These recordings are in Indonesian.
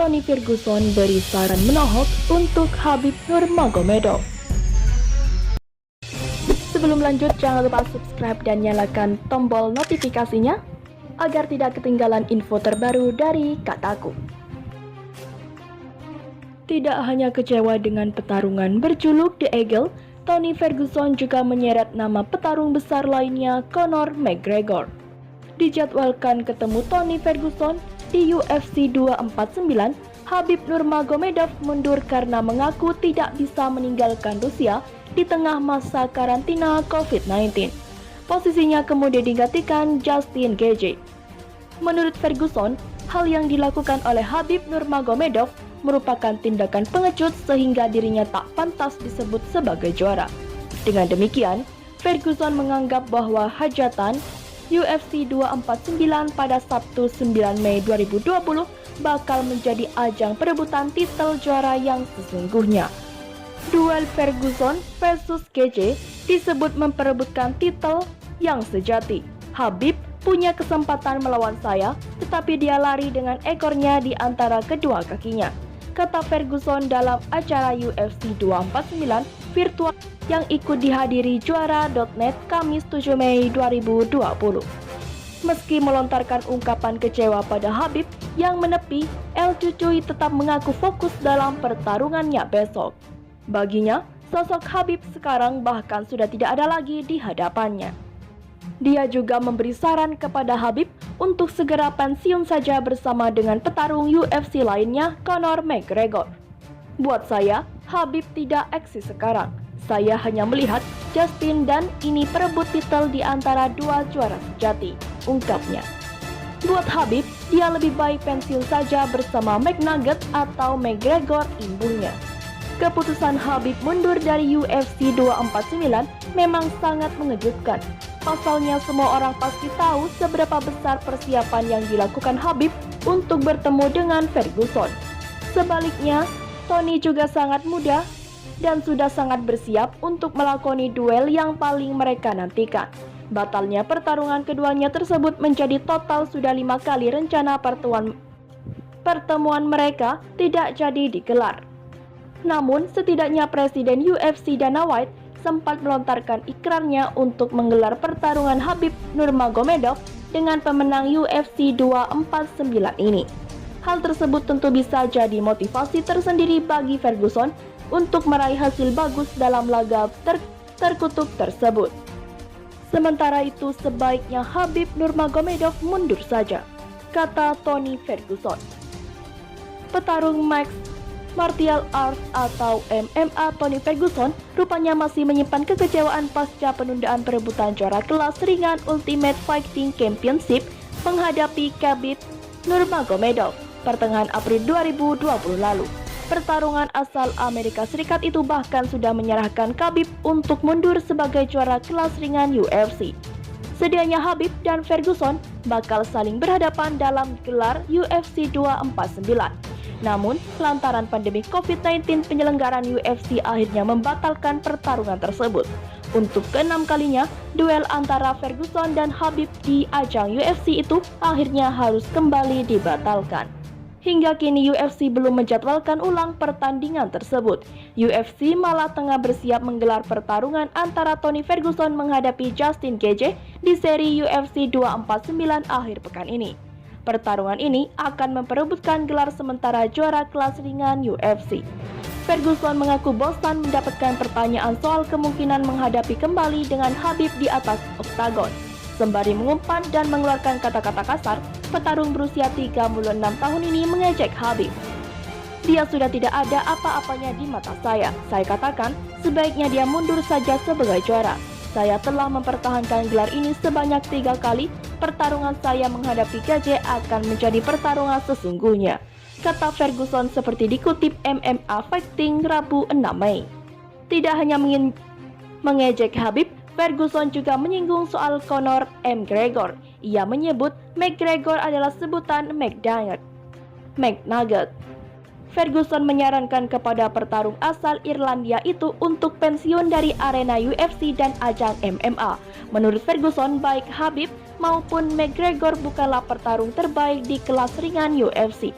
Tony Ferguson beri saran menohok untuk Khabib Nurmagomedov. Sebelum lanjut, jangan lupa subscribe dan nyalakan tombol notifikasinya agar tidak ketinggalan info terbaru dari Kataku. Tidak hanya kecewa dengan pertarungan berjuluk The Eagle, Tony Ferguson juga menyeret nama petarung besar lainnya, Conor McGregor. Dijadwalkan ketemu Tony Ferguson di UFC 249, Khabib Nurmagomedov mundur karena mengaku tidak bisa meninggalkan Rusia di tengah masa karantina COVID-19. Posisinya kemudian digantikan Justin Gaethje. Menurut Ferguson, hal yang dilakukan oleh Khabib Nurmagomedov merupakan tindakan pengecut sehingga dirinya tak pantas disebut sebagai juara. Dengan demikian, Ferguson menganggap bahwa hajatan UFC 249 pada Sabtu 9 Mei 2020 bakal menjadi ajang perebutan titel juara yang sesungguhnya. Duel Ferguson versus Gaethje disebut memperebutkan titel yang sejati. Khabib punya kesempatan melawan saya, tetapi dia lari dengan ekornya di antara kedua kakinya, kata Ferguson dalam acara UFC 249 virtual yang ikut dihadiri Juara.net Kamis 7 Mei 2020. Meski melontarkan ungkapan kecewa pada Khabib yang menepi, El Cucuy tetap mengaku fokus dalam pertarungannya besok. Baginya, sosok Khabib sekarang bahkan sudah tidak ada lagi di hadapannya. Dia juga memberi saran kepada Khabib untuk segera pensiun saja bersama dengan petarung UFC lainnya, Conor McGregor. Buat saya, Khabib tidak eksis sekarang. Saya hanya melihat Justin dan ini perebut titel di antara dua juara sejati, ungkapnya. Buat Khabib, dia lebih baik pensiun saja bersama McNugget atau McGregor, imbungnya. Keputusan Khabib mundur dari UFC 249 memang sangat mengejutkan. Pasalnya semua orang pasti tahu seberapa besar persiapan yang dilakukan Khabib untuk bertemu dengan Ferguson. Sebaliknya, Tony juga sangat muda dan sudah sangat bersiap untuk melakoni duel yang paling mereka nantikan. Batalnya pertarungan keduanya tersebut menjadi total sudah 5 kali rencana pertemuan mereka tidak jadi digelar. Namun, setidaknya Presiden UFC Dana White sempat melontarkan ikrarnya untuk menggelar pertarungan Khabib Nurmagomedov dengan pemenang UFC 249 ini. Hal tersebut tentu bisa jadi motivasi tersendiri bagi Ferguson untuk meraih hasil bagus dalam laga terkutuk tersebut. Sementara itu, sebaiknya Khabib Nurmagomedov mundur saja, kata Tony Ferguson. Petarung Mixed Martial Arts atau MMA Tony Ferguson rupanya masih menyimpan kekecewaan pasca penundaan perebutan juara kelas ringan Ultimate Fighting Championship menghadapi Khabib Nurmagomedov pertengahan April 2020 lalu. Pertarungan asal Amerika Serikat itu bahkan sudah menyerahkan Khabib untuk mundur sebagai juara kelas ringan UFC. Sedianya Khabib dan Ferguson bakal saling berhadapan dalam gelar UFC 249. Namun, lantaran pandemi COVID-19, penyelenggaraan UFC akhirnya membatalkan pertarungan tersebut. Untuk ke-6 kalinya, duel antara Ferguson dan Khabib di ajang UFC itu akhirnya harus kembali dibatalkan. Hingga kini UFC belum menjadwalkan ulang pertandingan tersebut. UFC malah tengah bersiap menggelar pertarungan antara Tony Ferguson menghadapi Justin Gaethje di seri UFC 249 akhir pekan ini. Pertarungan ini akan memperebutkan gelar sementara juara kelas ringan UFC. Ferguson mengaku bosan mendapatkan pertanyaan soal kemungkinan menghadapi kembali dengan Khabib di atas oktagon. Sembari mengumpan dan mengeluarkan kata-kata kasar, petarung berusia 36 tahun ini mengejek Khabib. Dia sudah tidak ada apa-apanya di mata saya. Saya katakan, sebaiknya dia mundur saja sebagai juara. Saya telah mempertahankan gelar ini sebanyak 3 kali. Pertarungan saya menghadapi Gaethje akan menjadi pertarungan sesungguhnya, kata Ferguson seperti dikutip MMA Fighting Rabu 6 Mei. Tidak hanya mengejek Khabib, Ferguson juga menyinggung soal Conor McGregor. Ia menyebut McGregor adalah sebutan McNugget. Ferguson menyarankan kepada petarung asal Irlandia itu untuk pensiun dari arena UFC dan ajang MMA. Menurut Ferguson, baik Khabib maupun McGregor bukanlah petarung terbaik di kelas ringan UFC.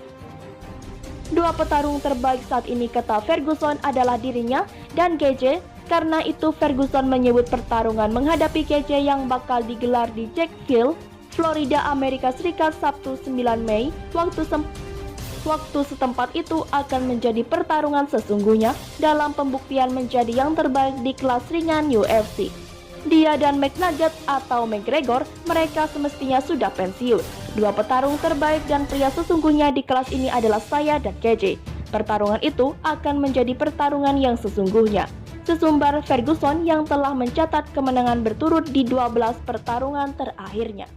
Dua petarung terbaik saat ini, kata Ferguson, adalah dirinya dan KJ. Karena itu Ferguson menyebut pertarungan menghadapi KJ yang bakal digelar di Jacksonville, Florida, Amerika Serikat Sabtu 9 Mei waktu setempat itu akan menjadi pertarungan sesungguhnya dalam pembuktian menjadi yang terbaik di kelas ringan UFC. Dia dan McNugget atau McGregor, mereka semestinya sudah pensiun. Dua petarung terbaik dan pria sesungguhnya di kelas ini adalah saya dan KJ. Pertarungan itu akan menjadi pertarungan yang sesungguhnya, sesumbar Ferguson yang telah mencatat kemenangan berturut di 12 pertarungan terakhirnya.